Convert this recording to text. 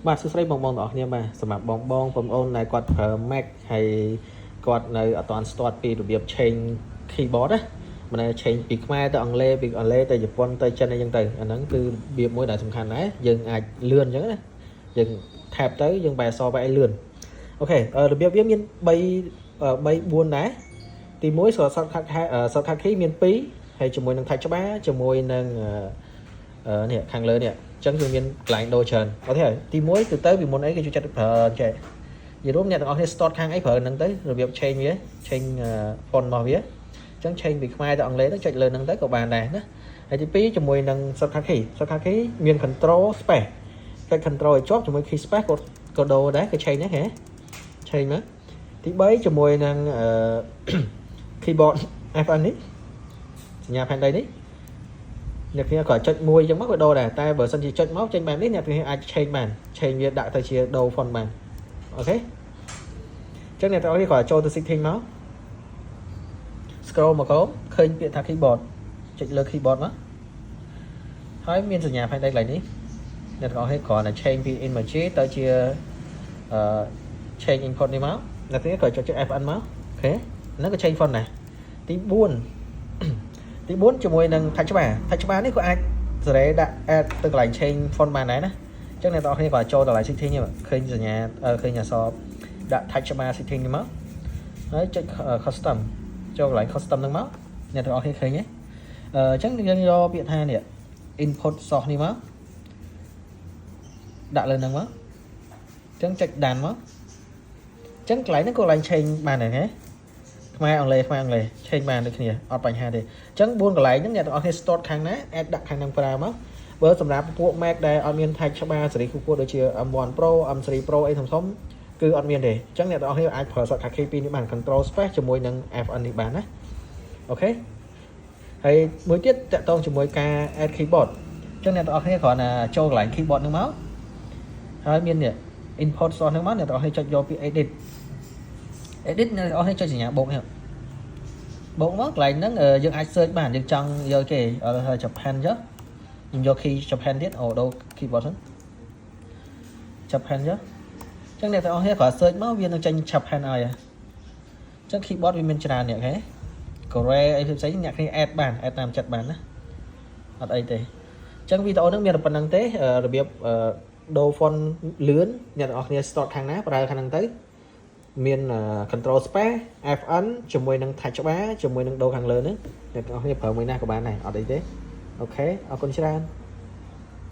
បាទសួស្តីបងប្អូនទាំងអស់គ្នាបាទសម្រាប់បងប្អូនដែលគាត់ប្រើ Mac ហើយគាត់នៅអត់ទាន់ start ពីរបៀប change keyboard ណាមិនដែល change ពីខ្មែរទៅអង់គ្លេសពីអង់គ្លេសទៅជប៉ុនទៅចិនអីចឹងទៅអាហ្នឹងគឺរបៀបមួយដែលសំខាន់ដែរយើងអាចលឿនអញ្ចឹងណាយើង tap ទៅយើងបែរសបែរឲ្យលឿនអូខេរបៀបវាមាន3 4ដែរទី1 shortcut key មាន2ហើយជាមួយនឹង touch bar ជាមួយនឹងនេះខាងលើនេះចឹងគឺមានកន្លែងដូរច្រើនអូខេទី1គឺទៅពីមុនអីគេជួយចាត់ប្រើចេះនិយាយរួមអ្នកទាំងអស់គ្នា start ខាងអីប្រើហ្នឹងទៅរបៀប change វា change font របស់វាចឹង change ពីខ្មែរទៅអង់គ្លេសទៅចុចលើហ្នឹងទៅក៏បានដែរណាហើយទី2ជាមួយនឹង shortcut key មាន control space ចុច control ឲ្យជាប់ជាមួយ key space ក៏ដូរដែរគឺ change ដែរហ៎ change មកទី3ជាមួយនឹង keyboard FN នេះសញ្ញាផែនដីនេះអ្នកគ្នាក៏ចុចមួយអញ្ចឹងមកក៏ដូរដែរតែបើសិនជាចុចមកចេញបែបនេះអ្នកគ្នាអាច change បាន change វាដាក់ទៅជាដូរ font បានអូខេអញ្ចឹងអ្នកទាំងអស់គ្នាក៏ចូលទៅ setting មក scroll មកឃើញពាក្យថា keyboard ចុចលើ keyboard មកហើយមានសញ្ញាផែនដីកន្លែងនេះអ្នកទាំងអស់គ្នាគ្រាន់តែ change ពី image ទៅជា change input នេះមកអ្នកគ្នាក៏ចុច FN មកអូខេហ្នឹងក៏ change font ដែរទី4ជាមួយនឹង touch bar នេះក៏អាចសេរីដាក់ add ទៅកន្លែង change font បានដែរណាអញ្ចឹងអ្នកទាំងអស់គ្នាក៏ចូលដល់កន្លែង setting នេះឃើញសញ្ញាឃើញអក្សរដាក់ touch bar setting នេះមកហើយចុច custom ចូលកន្លែង custom ហ្នឹងមកអ្នកទាំងអស់គ្នាឃើញទេអញ្ចឹងយើងយកពាក្យថានេះ input source នេះមកដាក់លើហ្នឹងមកអញ្ចឹងចុចដានមកអញ្ចឹងកន្លែងហ្នឹងក៏កន្លែង change បានដែរហ៎ខ្មែរអង់គ្លេសchange បានដូចគ្នាអត់បញ្ហាទេអញ្ចឹង4កន្លែងហ្នឹងអ្នកទាំងអស់គ្នា start ខាងណា add ដាក់ខាងហ្នឹងប្រើមកបើសម្រាប់ពួក Mac ដែលអត់មាន touch bar សេរីខ្ពស់ដូចជា M1 Pro M3 Pro អីធំគឺអត់មានទេអញ្ចឹងអ្នកទាំងអស់គ្នាអាចប្រើ shortcut key ពីរនេះបាន control space ជាមួយនឹង FN នេះបានណាអូខេហើយមួយទៀតតាក់ទងជាមួយការ add keyboard អញ្ចឹងអ្នកទាំងអស់គ្នាគ្រាន់តែចូលកន្លែង keyboard ហ្នឹងមកហើយមាននេះ input source ហ្នឹងមកអ្នកទាំងអស់គ្នាចុចយកពី edit អ្នកទាំងអស់គ្នាចុចសញ្ញាបូកនេះបូកមកកន្លែងហ្នឹងយើងអាច search បានយើងចង់យកគេឲ្យ Japan ចុះខ្ញុំយក key Japan ទៀតដូរ keyboard ហ្នឹង Japan ចុះអញ្ចឹងអ្នកទាំងអស់គ្នាគ្រាន់ search មកវានឹងចេញ Japan ឲ្យអញ្ចឹង keyboard វាមានច្រើននេះអូខេ Korea អីផ្សេងៗអ្នកគ្នា add បាន add តាមចិត្តបានណាអត់អីទេអញ្ចឹងវីដេអូហ្នឹងមានតែប៉ុណ្្នឹងទេរបៀបដូរ font លឿនអ្នកទាំងអស់គ្នា start ខាងណាប្រើខាងហ្នឹងទៅមាន control space FN ជាមួយនឹង touch bar ជាមួយនឹងដូរខាងលើហ្នឹងអ្នកទាំងអស់គ្នាប្រើមួយណាក៏បានដែរអត់អីទេអូខេអរគុណច្រើន